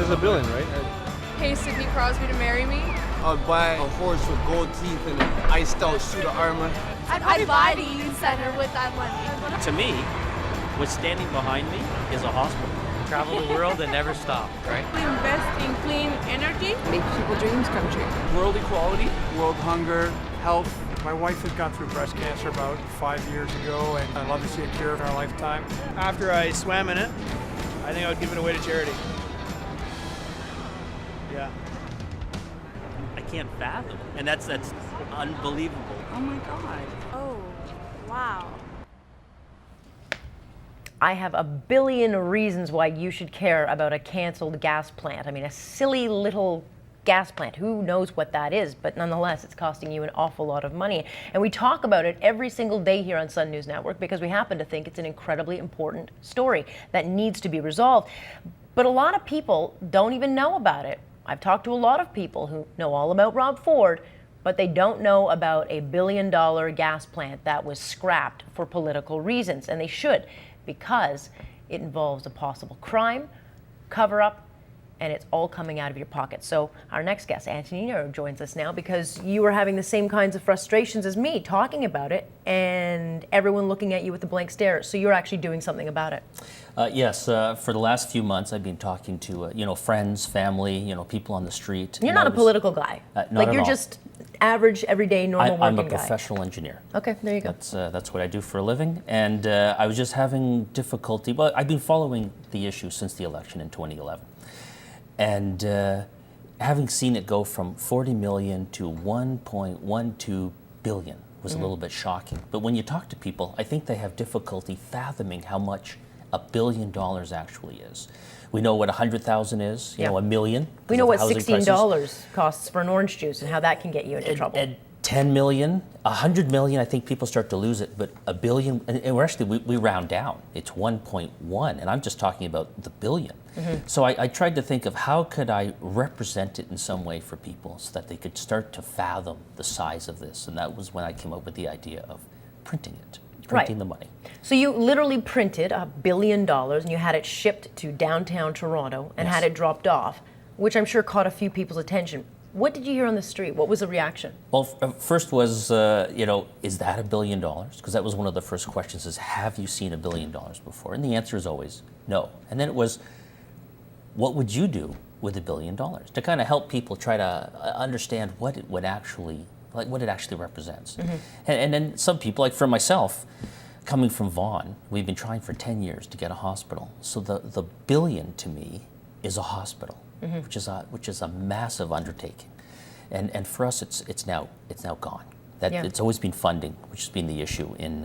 There's a billion, right? Pay Sidney Crosby to marry me. I'd buy a horse with gold teeth and an iced out suit of armor. I'd buy the youth center with that money. To me, what's standing behind me is a hospital. Travel the world and never stop, right? Invest in clean energy. Make people's dreams come true. World equality. World hunger, health. My wife had gone through breast cancer about 5 years ago, and I'd love to see a cure in our lifetime. After I swam in it, I think I would give it away to charity. Yeah. I can't fathom, and that's unbelievable. Oh my God. Oh, wow. I have a billion reasons why you should care about a canceled gas plant. I mean, a silly little gas plant. Who knows what that is? But nonetheless, it's costing you an awful lot of money. And we talk about it every single day here on Sun News Network because we happen to think it's an incredibly important story that needs to be resolved. But a lot of people don't even know about it. I've talked to a lot of people who know all about Rob Ford, but they don't know about a $1 billion gas plant that was scrapped for political reasons. And they should, because it involves a possible crime, cover-up, and it's all coming out of your pocket. So our next guest, Antonino, joins us now because you were having the same kinds of frustrations as me talking about it and everyone looking at you with a blank stare. So you're actually doing something about it. Yes, for the last few months I've been talking to friends, family, people on the street. You're not a political guy. Not you're at all. just average, everyday, normal working guy. I'm a professional engineer. Okay, there you go. That's what I do for a living, and I was just having difficulty. Well, I've been following the issue since the election in 2011. And having seen it go from 40 million to 1.12 billion was a little bit shocking. But when you talk to people, I think they have difficulty fathoming how much $1 billion actually is. We know what 100,000 is, you know, a million. We know what $16 costs for an orange juice and how that can get you into trouble. And 10 million, 100 million, I think people start to lose it, but a billion, and we're actually, we round down. It's 1.1, and I'm just talking about the billion. So I tried to think of how could I represent it in some way for people so that they could start to fathom the size of this, and that was when I came up with the idea of printing it, printing the money. So you literally printed $1 billion and you had it shipped to downtown Toronto and had it dropped off, which I'm sure caught a few people's attention. What did you hear on the street? What was the reaction? Well, first was, is that $1 billion? Because that was one of the first questions is, have you seen $1 billion before? And the answer is always no. And then it was, what would you do with $1 billion? To kind of help people try to understand what it would actually, what it actually represents. And then some people, like for myself, coming from Vaughan, we've been trying for 10 years to get a hospital. So the billion to me is a hospital. Which is a massive undertaking, and for us it's now gone. It's always been funding, which has been the issue in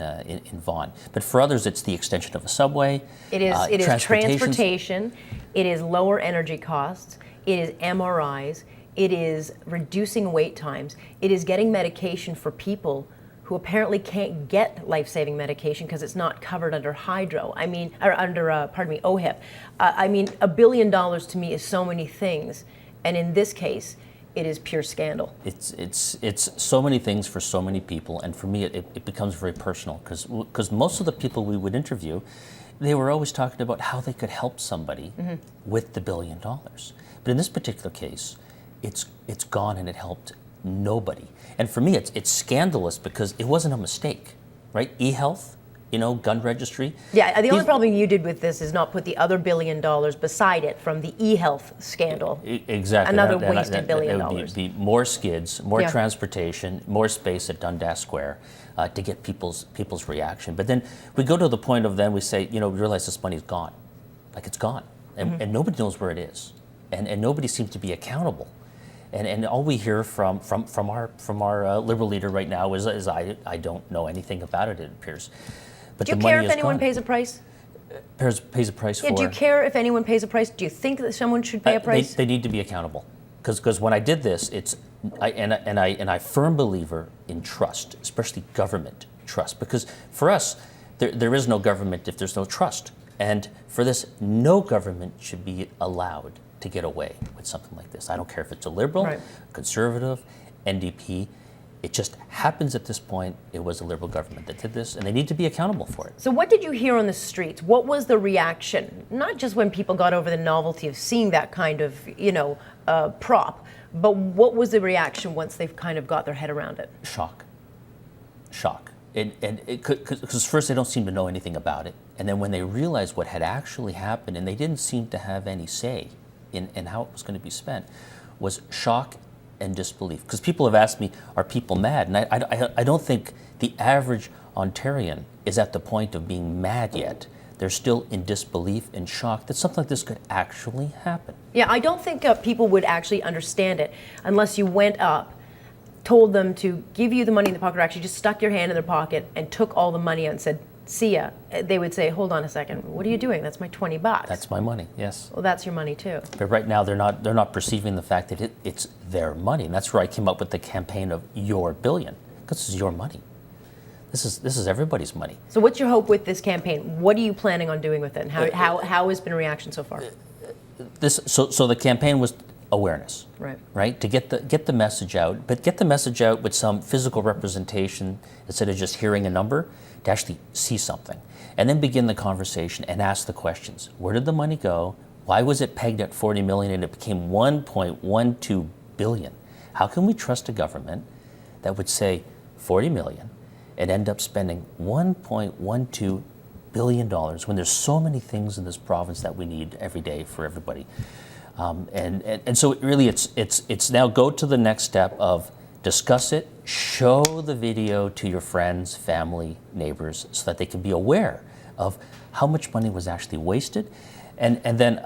Vaughan. But for others, it's the extension of a subway. It is transportation. It is lower energy costs. It is MRIs. It is reducing wait times. It is getting medication for people who apparently can't get life-saving medication because it's not covered under hydro. I mean, or under, OHIP. I mean, $1 billion to me is so many things, and in this case, it is pure scandal. It's so many things for so many people, and for me, it becomes very personal because most of the people we would interview, they were always talking about how they could help somebody with the $1 billion. But in this particular case, it's gone and it helped nobody. And for me, it's scandalous because it wasn't a mistake, right? E-health, gun registry. Yeah, the only problem you did with this is not put the other $1 billion beside it from the e-health scandal. Exactly. Another wasted $1 billion. It would be more skids, more transportation, more space at Dundas Square to get people's reaction. But then we go to the point of then we say, we realize this money is gone. Like it's gone. And nobody knows where it is. And nobody seems to be accountable. And all we hear from our Liberal leader right now is I don't know anything about it appears. But do you care if anyone pays a price? Pays a price for. Do you care if anyone pays a price? Do you think that someone should pay a price? They need to be accountable, because when I did this, I firm believer in trust, especially government trust, because for us there is no government if there's no trust, and for this, no government should be allowed to get away with something like this. I don't care if it's a Liberal, Conservative, NDP. It just happens at this point, it was the Liberal government that did this, and they need to be accountable for it. So what did you hear on the streets? What was the reaction? Not just when people got over the novelty of seeing that kind of, prop, but what was the reaction once they've kind of got their head around it? Shock. Because first they don't seem to know anything about it, and then when they realized what had actually happened, and they didn't seem to have any say in how it was going to be spent, was shock and disbelief. Because people have asked me, are people mad? And I don't think the average Ontarian is at the point of being mad yet. They're still in disbelief and shock that something like this could actually happen. Yeah, I don't think people would actually understand it unless you went up, told them to give you the money in the pocket, or actually just stuck your hand in their pocket and took all the money out and said, see ya. They would say, hold on a second, what are you doing? That's my $20. That's my money, yes. Well, that's your money too. But right now they're not perceiving the fact that it's their money. And that's where I came up with the campaign of Your Billion, because this is your money. This is everybody's money. So what's your hope with this campaign? What are you planning on doing with it? And how has been a reaction so far? So the campaign was awareness, right? To get the message out, but get the message out with some physical representation instead of just hearing a number, to actually see something, and then begin the conversation and ask the questions. Where did the money go? Why was it pegged at 40 million and it became 1.12 billion? How can we trust a government that would say 40 million and end up spending $1.12 billion when there's so many things in this province that we need every day for everybody? And so really it's now go to the next step of discuss it, show the video to your friends, family, neighbors, so that they can be aware of how much money was actually wasted. And then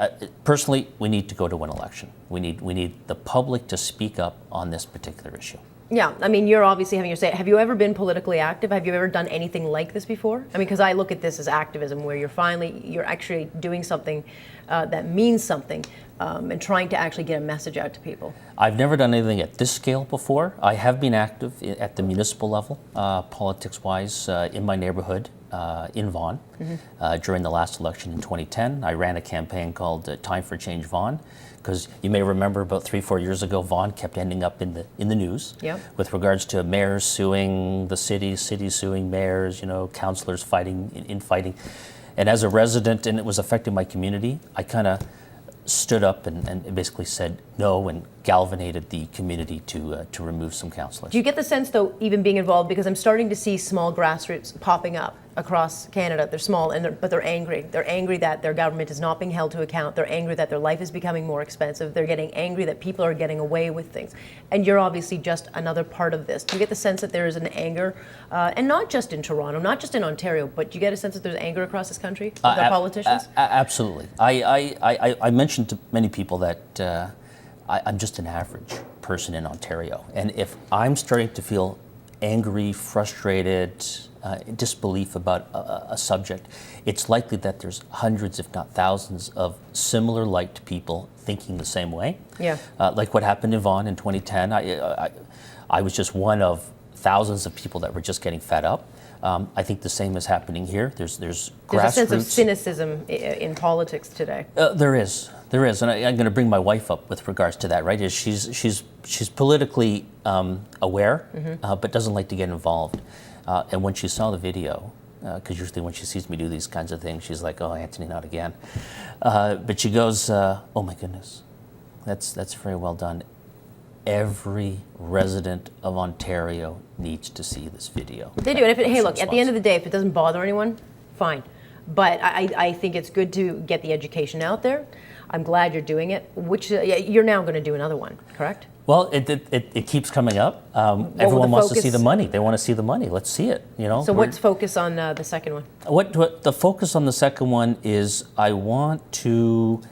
personally, we need to go to an election. We need the public to speak up on this particular issue. Yeah, I mean, you're obviously having your say. Have you ever been politically active? Have you ever done anything like this before? I mean, because I look at this as activism, where you're actually doing something that means something, and trying to actually get a message out to people. I've never done anything at this scale before. I have been active at the municipal level, politics-wise, in my neighborhood, in Vaughan. During the last election in 2010, I ran a campaign called Time for Change Vaughan, because you may remember about 3-4 years ago, Vaughan kept ending up in the news with regards to mayors suing the cities suing mayors, councillors fighting. And as a resident, and it was affecting my community, I kind of stood up and basically said no and galvanized the community to remove some councillors. Do you get the sense, though, even being involved, because I'm starting to see small grassroots popping up across Canada. They're small, but they're angry. They're angry that their government is not being held to account. They're angry that their life is becoming more expensive. They're getting angry that people are getting away with things. And you're obviously just another part of this. Do you get the sense that there is an anger, and not just in Toronto, not just in Ontario, but do you get a sense that there's anger across this country with our politicians? Absolutely. I mentioned to many people that I'm just an average person in Ontario. And if I'm starting to feel angry, frustrated, disbelief about a subject, it's likely that there's hundreds, if not thousands, of similar liked people thinking the same way. Yeah. Like what happened in Vaughan in 2010. I was just one of thousands of people that were just getting fed up. I think the same is happening here. There's grassroots. There's a sense of cynicism in politics today. There is, and I'm going to bring my wife up with regards to that. Right? She's politically aware, but doesn't like to get involved. And when she saw the video, because usually when she sees me do these kinds of things, she's like, "Oh, Anthony, not again." But she goes, "Oh my goodness, that's very well done. Every resident of Ontario needs to see this video." They do. And hey, look, at the end of the day, if it doesn't bother anyone, fine. But I think it's good to get the education out there. I'm glad you're doing it, which you're now going to do another one, correct? Well, it keeps coming up. Everyone wants to see the money. They want to see the money. Let's see it. So what's focus on the second one? What the focus on the second one is, I want to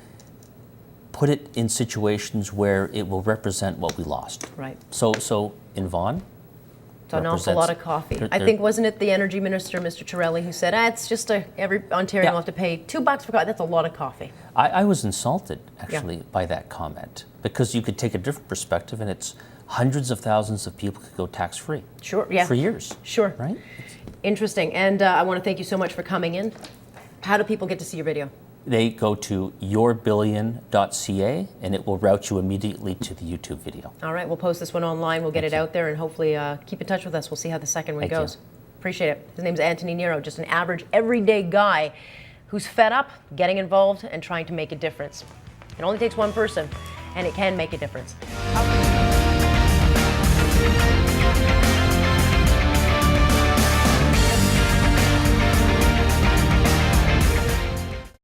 put it in situations where it will represent what we lost. Right. So in Vaughan, it's an awful lot of coffee. I think, wasn't it the energy minister, Mr. Torelli, who said, it's just every Ontarian will have to pay $2 for coffee. That's a lot of coffee. I was insulted, actually, by that comment, because you could take a different perspective, and it's hundreds of thousands of people could go tax-free. Sure, yeah. For years. Sure. Right? Interesting. And I want to thank you so much for coming in. How do people get to see your video? they go to yourbillion.ca and it will route you immediately to the YouTube video. All right, we'll post this one online. We'll get it out there and hopefully keep in touch with us. We'll see how the second one Thank goes. you. Appreciate it. His name's Anthony Nero, just an average, everyday guy who's fed up, getting involved, and trying to make a difference. It only takes one person, and it can make a difference.